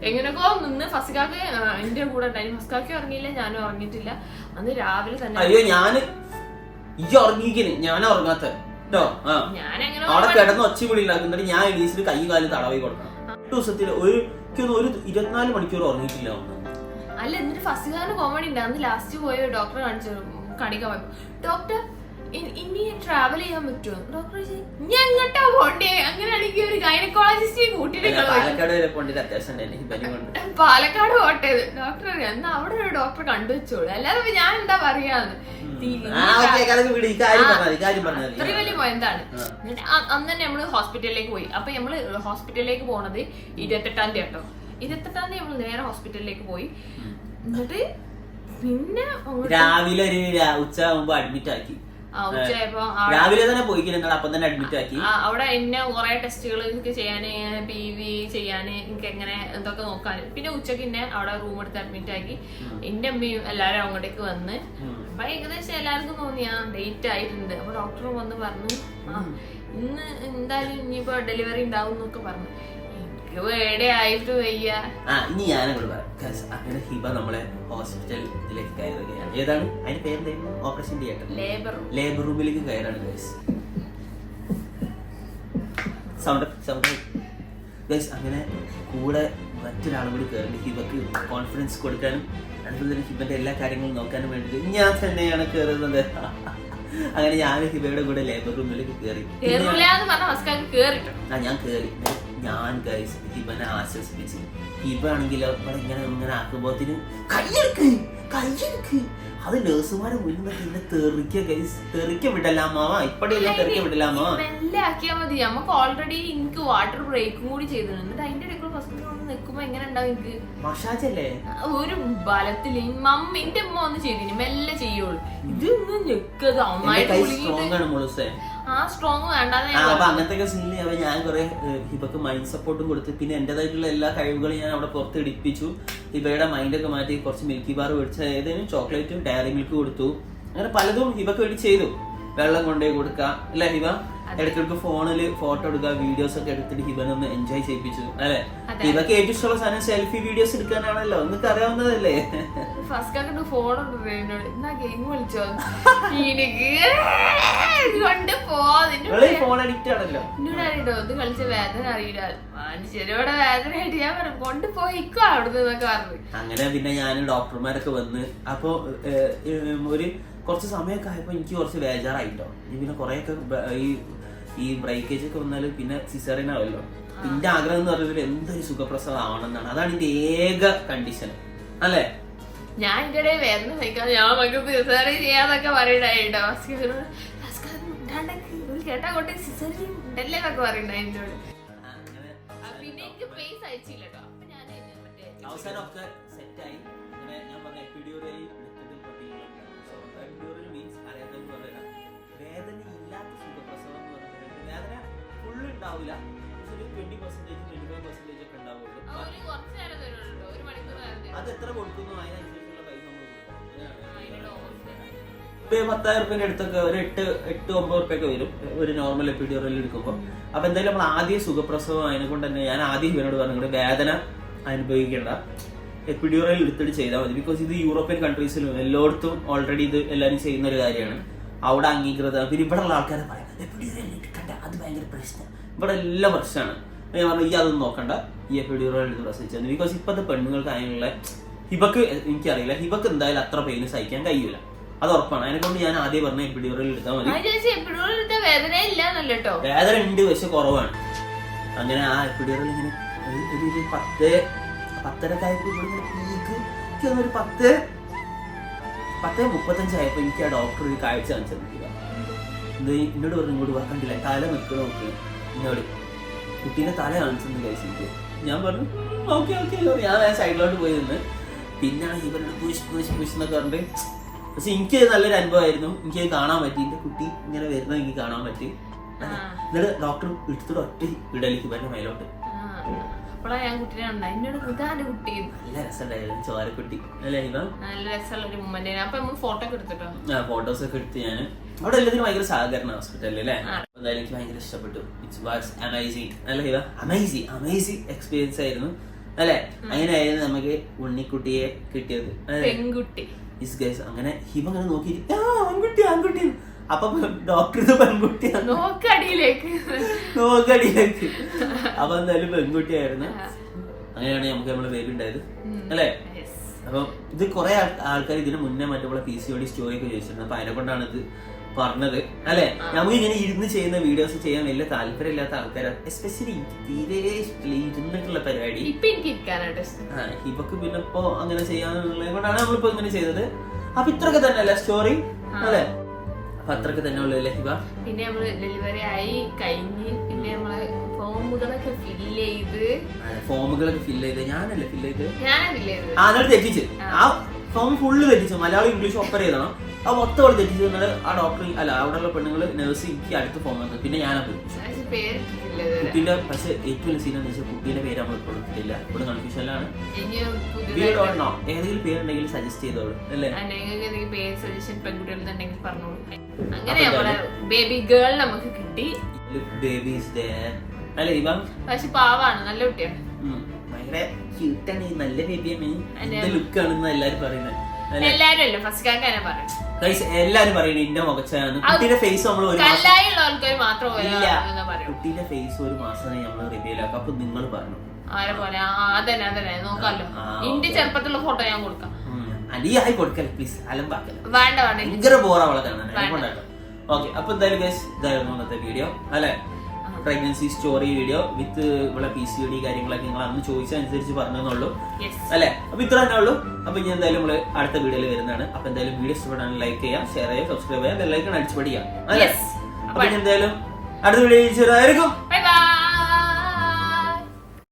എങ്ങനെയൊക്കെ നിന്ന് ഫസ്കാക്ക് എന്റെ കൂടെ ഉണ്ടായിരുന്നു. ഫസ്കാക്ക് ഉറങ്ങിയില്ല, ഞാനും ഉറങ്ങിയിട്ടില്ല. അന്ന് രാവിലെ തന്നെ ഉറങ്ങാത്ത ഞാനെങ്ങനെ അവിടെ കിടന്ന് ഒച്ചവിളി ഉണ്ടാക്കുന്നുണ്ട്. ഞാൻ എണീച്ചിട്ട് കൈ കാലും തടവി കൊടുക്കണം. 2 ദിവസത്തിൽ ഒരു 24 മണിക്കൂർ ഉറങ്ങിയിട്ടില്ല. അല്ല, എന്നിട്ട് ഫസ്കാക്കിന് കോമഡി ഉണ്ട്. അന്ന് ലാസ്റ്റ് പോയ ഡോക്ടറെ കാണിക്കാൻ പോയപ്പോ ഡോക്ടർ ഇനി ട്രാവൽ ചെയ്യാൻ പറ്റുമോ? ഡോക്ടർ ഞാൻ എങ്ങോട്ടാ പോണ്ടേ? അങ്ങനെയാണെങ്കിൽ ഒരു ഗൈനക്കോളജിസ്റ്റ് കൂട്ടിട്ട് പാലക്കാട് പോട്ടെ. ഡോക്ടർ എന്നാ അവിടെ ഒരു ഡോക്ടറെ കണ്ടുവെച്ചോളൂ, അല്ലാതെ ഞാൻ എന്താ പറയാന്ന്. അത്രയും വലിയ എന്താണ്. അന്ന് തന്നെ നമ്മള് ഹോസ്പിറ്റലിലേക്ക് പോയി. അപ്പൊ നമ്മള് ഹോസ്പിറ്റലിലേക്ക് പോണത് 28-ാം തീയതി കേട്ടോ. 28-ാം തീയതി നമ്മള് നേരെ ഹോസ്പിറ്റലിലേക്ക് പോയി. എന്നിട്ട് പിന്നെ രാവിലെ ഒരു ഉച്ച ആകുമ്പോ അഡ്മിറ്റ് ആക്കി. രാവിലെ തന്നെ പോയിക്കില്ല, അപ്പം തന്നെ അഡ്മിറ്റ് ആക്കി. അവിടെ എന്നെ കുറെ ടെസ്റ്റുകൾ ചെയ്യാന്, PV ചെയ്യാന്, എനിക്ക് എങ്ങനെ എന്തൊക്കെ നോക്കാൻ. പിന്നെ ഉച്ചക്ക് എന്നെ അവിടെ റൂം എടുത്ത് അഡ്മിറ്റ് ആക്കി. എന്റെ അമ്മയും എല്ലാരും അങ്ങോട്ടേക്ക് വന്ന്. അപ്പൊ ഏകദേശം എല്ലാവർക്കും തോന്നി ഡേറ്റ് ആയിട്ടുണ്ട്. അപ്പൊ ഡോക്ടർ വന്ന് പറഞ്ഞു ഇന്ന് എന്തായാലും ഇനിയിപ്പോ ഡെലിവറി ഉണ്ടാവും എന്നൊക്കെ പറഞ്ഞു. എനിക്ക് വേടെ ആയിട്ട് വയ്യ. ഇനി ഞാനങ്ങോട്ട് പറയാം. അങ്ങനെ ഹിബ നമ്മളെ ഹോസ്പിറ്റലിലേക്ക് കയറുകയാണ്. ഏതാണ് അതിന്റെ പേരെന്തായിരുന്നു? ഓപ്പറേഷൻ തിയേറ്റർ, ലേബർ റൂമിലേക്ക് കയറാണ് ഗൈസ്. ഗൈസ് അങ്ങനെ കൂടെ മറ്റൊരാളും കൂടി കയറി ഹിബക്ക് കോൺഫിഡൻസ് കൊടുക്കാനും അതുപോലെ തന്നെ ഹിബന്റെ എല്ലാ കാര്യങ്ങളും നോക്കാനും വേണ്ടിയിട്ട് ഞാൻ തന്നെയാണ് കയറുന്നത്. അങ്ങനെ ഞാൻ ഹിബയുടെ കൂടെ ലേബർ റൂമിലേക്ക് കയറി. ഞാൻ കയറി. ഞാൻ ഗൈസ് ഹിബനെ ആശ്വസിപ്പിച്ച്. ഹിബ ആണെങ്കിലോ ഇവിടെ ഇങ്ങനെ ആക്കുമ്പോത്തിന് കയ്യെടുക്ക് അത് നേഴ്സുമാരെ മുന്നിൽ പിന്നെ തെറിക്ക വിടലാമാ. ഇപ്പഴെല്ലാം തെറിക്ക വിടലാമാ. ആക്കിയാ മതി. നമുക്ക് ഓൾറെഡി എനിക്ക് വാട്ടർ ബ്രേക്കും കൂടി ചെയ്തിട്ടുണ്ട്. അതിന്റെ ഇടയ്ക്ക് ഫസ്റ്റ് നിൽക്കുമ്പോ എങ്ങനെ ഉണ്ടാവും എനിക്ക് മസാജല്ലേ ഒരു ബലത്തില്. എന്റെ അമ്മ ഒന്ന് ചെയ്തിന് മെല്ലെ ചെയ്യുള്ളൂ. ഇതൊന്നും ഞെക്കത് സ്ട്രോങ് വേണ്ടാന്ന്. അപ്പൊ അങ്ങനത്തെ സീനിൽ ഞാൻ കുറെ ഹിബക്ക് മൈൻഡ് സപ്പോർട്ടും കൊടുത്ത് പിന്നെ എന്റേതായിട്ടുള്ള എല്ലാ കഴിവുകളും ഞാൻ അവിടെ പുറത്ത് ഇടിപ്പിച്ചു. ഹിബയുടെ മൈൻഡൊക്കെ മാറ്റി കുറച്ച് മിൽക്കി ബാർ മേടിച്ച ഏതെങ്കിലും ചോക്ലേറ്റും ഡയറി മിൽക്ക് കൊടുത്തു. അങ്ങനെ പലതും ഹിബക്ക് വേണ്ടി ചെയ്തു. വെള്ളം കൊണ്ടുപോയി കൊടുക്കാം അല്ലെ ഹിബ. ഇടയ്ക്കിടയ്ക്ക് ഫോണില് ഫോട്ടോ എടുക്കുക, വീഡിയോസ് ഒക്കെ എടുത്തിട്ട് ഹിബനൊന്ന് എൻജോയ് ചെയ്യിപ്പിച്ചു അല്ലെ. ഹിബക്ക് ഏറ്റവും ഇഷ്ടമുള്ള സാധനം സെൽഫി വീഡിയോസ് എടുക്കാനാണല്ലോ. നിങ്ങൾക്ക് അറിയാവുന്നതല്ലേ. ഫോൺ അഡിക്റ്റ് ആണല്ലോ. ഇത് കളിച്ച വേദന അറിയില്ല. മനുഷ്യരോടെ വേദനയായിട്ട് ഞാൻ പറഞ്ഞു കൊണ്ടുപോയിക്കോ അവിടുന്ന് എന്നൊക്കെ പറഞ്ഞു. അങ്ങനെ പിന്നെ ഞാൻ ഡോക്ടർമാരൊക്കെ വന്ന് അപ്പൊ ഒരു കുറച്ച് സമയമൊക്കെ ആയപ്പോ എനിക്ക് കുറച്ച് ബേജാറായിട്ടോ. പിന്നെ കുറെയൊക്കെ ഈ ബ്രേക്കേജ് ഒക്കെ വന്നാല് പിന്നെ സിസേറിയൻ ആവല്ലോ. എന്റെ ആഗ്രഹം എന്ന് പറഞ്ഞാൽ എന്തൊരു സുഖപ്രസവം ആവണമെന്നാണ്. അതാണ് എന്റെ ഏക കണ്ടീഷൻ അല്ലേ. ഞാൻ ഇതിന്റെ വേദന സഹിക്കാതെ ഞാൻ സിസേറിയൻ ചെയ്യാന്നൊക്കെ പറയണ്ടായിട്ടോ. കേട്ടാ കൊണ്ടേ സിസേറിയൻ ഉണ്ടല്ലേ എന്നൊക്കെ പറയണ്ടായി എന്നോട്. പിന്നെ എനിക്ക് ഫേസ് അയച്ചില്ല കേട്ടോ. അപ്പൊ ഞാൻ അവസാനമൊക്കെ സെറ്റായി. ഞാൻ പറഞ്ഞ എപ്പിഡ്യൂറൽ മീൻസ് അറിയാത്തവർക്ക് പറയാം വേദന ഇല്ലാത്ത സുഖപ്രസവം എന്ന് പറഞ്ഞാൽ വേദന ഫുള്ള് ഉണ്ടാവില്ല. പക്ഷെ ഒരു 20%, 25% ഒക്കെ ഉണ്ടാവുള്ളൂ. അത് എത്ര കൊടുക്കുന്നു അതിനനുസരിച്ചുള്ള പൈസ നമ്മൾ കൊടുക്കും. 10,000 അടുത്തൊക്കെ ഒരു 8-9 ഉറുപ്പ്യൊക്കെ വരും ഒരു നോർമൽ എപ്പിഡ്യൂറൽ എടുക്കുമ്പോൾ. അപ്പൊ എന്തായാലും നമ്മൾ ആദ്യം സുഖപ്രസവം അതിനെ കൊണ്ട് തന്നെ ഞാൻ ആദ്യം ഇവനോട് പറഞ്ഞു വേദന അനുഭവിക്കേണ്ട, എപ്പിഡ്യൂറൽ എടുത്തിട്ട് ചെയ്താൽ മതി. ബിക്കോസ് ഇത് യൂറോപ്യൻ കൺട്രീസിലും എല്ലായിടത്തും ഓൾറെഡി ഇത് എല്ലാവരും ചെയ്യുന്ന ഒരു കാര്യമാണ്. അവിടെ അംഗീകൃതമാണ്. പിന്നെ ഇവിടെ ഉള്ള ആൾക്കാരെ പറയാം എപ്പിഡ്യൂറൽ എടുക്കണ്ട, അത് ഭയങ്കര പ്രശ്നം. ഇവിടെ എല്ലാം പ്രശ്നമാണ്. ഞാൻ പറഞ്ഞു ഈ അതൊന്നും നോക്കണ്ട, ഈ എപ്പിഡ്യൂറൽ എടുത്ത് പ്രസവിച്ചു. ബിക്കോസ് ഇപ്പോഴത്തെ പെണ്ണുങ്ങൾക്ക് അതിനുള്ള ഹിബക്ക് എനിക്കറിയില്ല. ഹിബക്ക് എന്തായാലും അത്ര പെയിന് സഹിക്കാൻ കഴിയില്ല, അത് ഉറപ്പാണ്. അതിനെ കൊണ്ട് ഞാൻ ആദ്യം പറഞ്ഞ എപ്പിഡ്യൂറൽ എടുത്താൽ മതി. വേദന ഉണ്ട് പക്ഷെ കുറവാണ്. അങ്ങനെ ആ എപ്പിഡ്യൂറൽ ഇങ്ങനെ ഒരു 10:30 ആയപ്പോ ഇവിടെ പീക്ക് ഒരു 10:35 ആയപ്പോ എനിക്ക് ആ ഡോക്ടർ ഒരു കാഴ്ച കാണിച്ചിട്ടില്ല. എന്നോട് പറഞ്ഞു ഇങ്ങോട്ട് കണ്ടില്ല തല നിൽക്കണ നോക്ക് എന്നോട് കുട്ടീനെ തല കാണിച്ചെന്ന് കഴിച്ചിട്ട്. ഞാൻ പറഞ്ഞു ഓക്കെ ഞാൻ സൈഡിലോട്ട് പോയി നിന്ന്. പിന്നാണ് ഇവരുടെ പുഷ് എന്നൊക്കെ പറഞ്ഞിട്ട്. പക്ഷെ എനിക്ക് നല്ലൊരു അനുഭവമായിരുന്നു. എനിക്കത് കാണാൻ പറ്റി. എന്റെ കുട്ടി ഇങ്ങനെ വരുന്നത് എനിക്ക് കാണാൻ പറ്റി. എന്നിട്ട് ഡോക്ടർ എടുത്തിട്ട് ഒറ്റ വിടലേക്ക് പറഞ്ഞ മേലോട്ട്. ഞാൻ കുട്ടിനെ കുട്ടി നല്ല രസമുണ്ടായിരുന്നു ചോരക്കുട്ടി അല്ലേ. നല്ല രസമുള്ള ഒരു മൊമെന്റ്. അപ്പൊ ഫോട്ടോ ഒക്കെ എടുത്തിട്ടോ. ഫോട്ടോസ് ഒക്കെ എടുത്ത് ഞാൻ അവിടെ എല്ലാത്തിനും ഭയങ്കര സഹകരണ ഹോസ്പിറ്റലിൽ അല്ലേ. എന്തായാലും എനിക്ക് ഭയങ്കര ഇഷ്ടപ്പെട്ടു. ഇറ്റ്സ് വാസ് അമേസിങ് അല്ലേ ഹിബ. അമേസിങ് എക്സ്പീരിയൻസ് ആയിരുന്നു അല്ലെ. അങ്ങനെയായിരുന്നു നമുക്ക് ഉണ്ണിക്കുട്ടിയെ കിട്ടിയത്. പെൺകുട്ടി അങ്ങനെ ഹിബ അങ്ങനെ നോക്കിയിട്ട് ആൺകുട്ടി. അപ്പൊ ഡോക്ടർ പെൺകുട്ടിയാണ് നോക്കടിയിലേക്ക്. അപ്പൊ എന്തായാലും പെൺകുട്ടിയായിരുന്നു. അങ്ങനെയാണ് നമുക്ക് നമ്മള് ബേബി ഉണ്ടായത് അല്ലെ. അപ്പൊ ഇത് കുറെ ആൾക്കാർ ഇതിന് മുന്നേ മറ്റുള്ള PCOD സ്റ്റോറി ഒക്കെ ചോദിച്ചിട്ടുണ്ട്. അപ്പൊ അതിനെ കൊണ്ടാണ് ഇത് പറഞ്ഞത് അല്ലെ. നമുക്ക് ഇങ്ങനെ ഇരുന്ന് ചെയ്യുന്ന വീഡിയോസ് ചെയ്യാൻ വലിയ താല്പര്യമില്ലാത്ത ആൾക്കാരാണ്. എസ്പെഷ്യലി തീരെ ഇരുന്നിട്ടുള്ള പരിപാടി ഹിബക്ക് പിന്നെ ഇപ്പൊ അങ്ങനെ ചെയ്യാനുള്ളത് കൊണ്ടാണ് നമ്മളിപ്പോ ഇങ്ങനെ ചെയ്തത്. അപ്പൊ ഇത്രയൊക്കെ തന്നെ അല്ലേ സ്റ്റോറി അല്ലെ. അപ്പൊ അത്രയൊക്കെ തന്നെ ഉള്ളു ഹിബ. പിന്നെ നമ്മള് ഡെലിവറി ആയി കഴിഞ്ഞ് പിന്നെ നമ്മള് ഫോമുകളൊക്കെ ഫില്ല് ചെയ്ത് ഞാനല്ലേ ഫില്ല് ചെയ്ത് എന്നിട്ട് തെറ്റിച്ച് ആ ഫോം ഫുള്ള് തെറ്റിച്ചു. മലയാളം ഇംഗ്ലീഷ് ഒപ്പര ചെയ്തണം. ആ മൊത്തം തെറ്റിച്ചു. ആ ഡോക്ടർ അല്ല അവിടെയുള്ള പെണ്ണുങ്ങള് നഴ്സ് എനിക്ക് അടുത്ത് ഫോം വന്നത്. പിന്നെ ഞാനാ കുട്ടീന്റെ പക്ഷെ ഏറ്റവും വലിയ സീൻ എന്ന് വെച്ചാൽ കുട്ടീന്റെ പേര് നമ്മൾ ഇപ്പോൾ ഇല്ല. ഇവിടെ കൺഫ്യൂഷനിലാണ്. ഏതെങ്കിലും പേരുണ്ടെങ്കിൽ സജസ്റ്റ് ചെയ്തോളൂ അല്ലേ. ബേബി ഗേൾ നമുക്ക് കിട്ടി. ബേബീസ് അല്ലേ. ഇവ പക്ഷെ പാവാണ്, നല്ല കുട്ടിയാണ്. ഭയങ്കര ക്യൂട്ടാണ്, നല്ല ബേബിയാണ്, എന്ത് ലുക്ക് ആണെന്ന് എല്ലാരും പറയുന്നത്. എല്ലാരും പറയുന്നത് ഇന്റെ മുഖച്ചാണ്. കുട്ടിയുടെ ഫേസ് നമ്മൾ കുട്ടിയുടെ ഫേസ് ഒരു മാസം നമ്മൾ റിവീൽ ആക്കാം. അപ്പൊ നിങ്ങൾ പറഞ്ഞു ചെറുപ്പത്തിലുള്ള ഫോട്ടോ ഞാൻ കൊടുക്കാം. അടിയായി കൊടുക്കല്ലേ പ്ലീസ്, അലമ്പാക്കല്ല, ഭയങ്കര ബോറാവളതാണ്. ഓക്കെ, അപ്പൊ എന്തായാലും ഇതായിരുന്നു ഇന്നത്തെ വീഡിയോ അല്ലെ, പ്രഗ്നൻസി സ്റ്റോറി വീഡിയോ വിത്ത് ഇവിടെ PCOD കാര്യങ്ങളൊക്കെ നിങ്ങൾ അന്ന് ചോദിച്ചനുസരിച്ച് പറഞ്ഞെന്നുള്ളൂ അല്ലെ. അപ്പൊ ഇത്ര തന്നെ ഉള്ളൂ. അപ്പൊ ഇനി എന്തായാലും നമ്മള് അടുത്ത വീഡിയോയിൽ വരുന്നതാണ്. അപ്പൊ എന്തായാലും വീഡിയോ ഇഷ്ടപ്പെട്ടാൽ ലൈക്ക് ചെയ്യാം, ഷെയർ ചെയ്യാം, സബ്സ്ക്രൈബ് ചെയ്യാം, ബെല്ലൈക്കൺ അടിച്ചു പഠിക്കാം അല്ലെ. അപ്പൊ ഇനി എന്തായാലും അടുത്ത വീഡിയോ